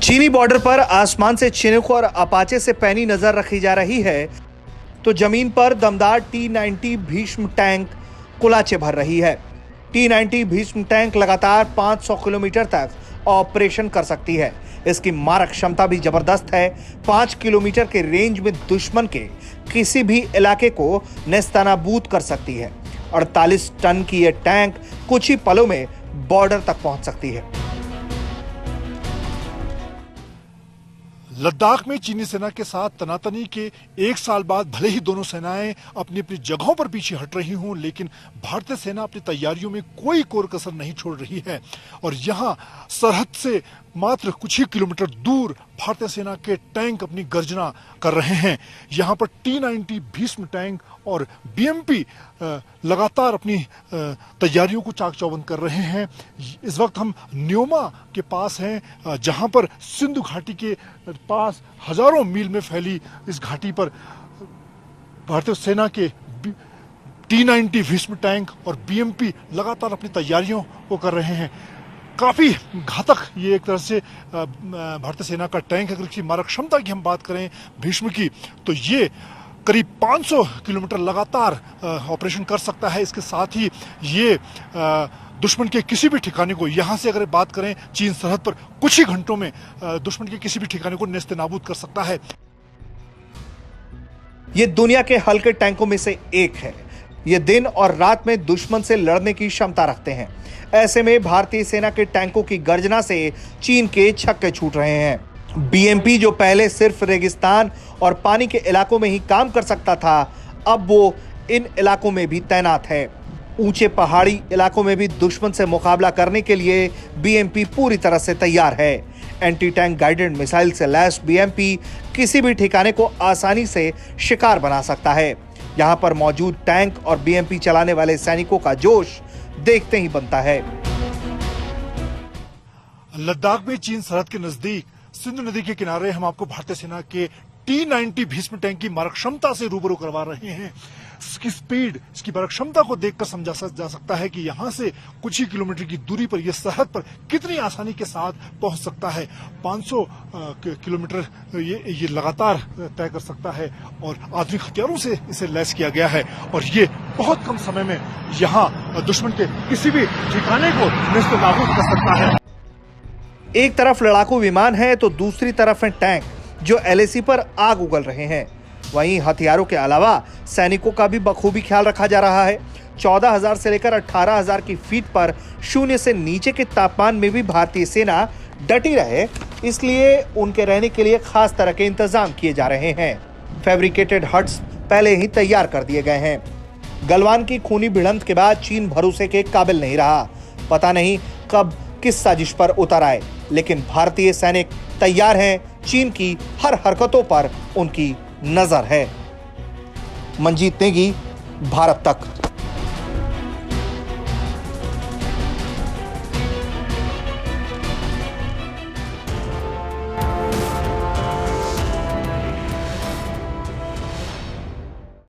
चीनी बॉर्डर पर आसमान से चिनूक और अपाचे से पैनी नजर रखी जा रही है, तो जमीन पर दमदार T-90 भीष्म टैंक कुलाचे भर रही है। T-90 भीष्म टैंक लगातार 500 किलोमीटर तक ऑपरेशन कर सकती है। इसकी मारक क्षमता भी जबरदस्त है। 5 किलोमीटर के रेंज में दुश्मन के किसी भी इलाके को नेस्तनाबूद कर सकती है। 48 टन की यह टैंक कुछ ही पलों में बॉर्डर तक पहुंच सकती है। लद्दाख में चीनी सेना के साथ तनातनी के एक साल बाद भले ही दोनों सेनाएं अपनी अपनी जगहों पर पीछे हट रही हों, लेकिन भारतीय सेना अपनी तैयारियों में कोई कोर कसर नहीं छोड़ रही है। और यहां सरहद से मात्र कुछ ही किलोमीटर दूर भारतीय सेना के टैंक अपनी गर्जना कर रहे हैं। यहां पर T-90 भीष्म टैंक और BMP लगातार अपनी तैयारियों को चाक चौबंद कर रहे हैं। इस वक्त हम न्योमा के पास हैं, जहां पर सिंधु घाटी के पास हजारों मील में फैली इस घाटी पर भारतीय सेना के T-90 भीष्म टैंक और BMP लगातार अपनी तैयारियों को कर रहे हैं। काफी घातक ये एक तरह से भारतीय सेना का टैंक। अगर इसकी मारक क्षमता की हम बात करें भीष्म की, तो ये करीब 500 किलोमीटर लगातार ऑपरेशन कर सकता है। इसके साथ ही ये दुश्मन के किसी भी ठिकाने को, यहां से अगर बात करें चीन सरहद पर, कुछ ही घंटों में दुश्मन के किसी भी ठिकाने को नेस्तनाबूद कर सकता है। ये दुनिया के हल्के टैंकों में से एक है। ये दिन और रात में दुश्मन से लड़ने की क्षमता रखते हैं। ऐसे में भारतीय सेना के टैंकों की गर्जना से चीन के छक्के छूट रहे हैं। BMP जो पहले सिर्फ रेगिस्तान और पानी के इलाकों में ही काम कर सकता था, अब वो इन इलाकों में भी तैनात है। ऊंचे पहाड़ी इलाकों में भी दुश्मन से मुकाबला करने के लिए BMP पूरी तरह से तैयार है। एंटी टैंक गाइडेड मिसाइल से लैस BMP किसी भी ठिकाने को आसानी से शिकार बना सकता है। यहां पर मौजूद टैंक और BMP चलाने वाले सैनिकों का जोश देखते ही बनता है। लद्दाख में चीन सरहद के नजदीक सिंधु नदी के किनारे हम आपको भारतीय सेना के T-90 भीष्म टैंक की मारक क्षमता से रूबरू करवा रहे हैं। इसकी स्पीड, इसकी मारक क्षमता को देखकर समझा जा सकता है कि यहां से कुछ ही किलोमीटर की दूरी पर यह सरहद पर कितनी आसानी के साथ पहुंच सकता है। 500 किलोमीटर ये लगातार तय कर सकता है और आधुनिक हथियारों से इसे लैस किया गया है। और ये बहुत कम समय में यहां दुश्मन के किसी भी ठिकाने को नेस्तनाबूद कर सकता है। एक तरफ लड़ाकू विमान है तो दूसरी तरफ है टैंक जो LAC पर आग उगल रहे हैं। वहीं हथियारों के अलावा सैनिकों का भी बखूबी ख्याल रखा जा रहा है। 14,000 से लेकर 18,000 की फीट पर शून्य से नीचे के तापमान में भी भारतीय सेना डटी रहे, इसलिए उनके रहने के लिए खास तरह के इंतजाम किए जा रहे हैं। फैब्रिकेटेड हट्स पहले ही तैयार कर दिए गए हैं। गलवान की खूनी भिड़ंत के बाद चीन भरोसे के काबिल नहीं रहा। पता नहीं कब किस साजिश पर उतर आए, लेकिन भारतीय सैनिक तैयार हैं। चीन की हर हरकतों पर उनकी नजर है। मंजीत नेगी, भारत तक।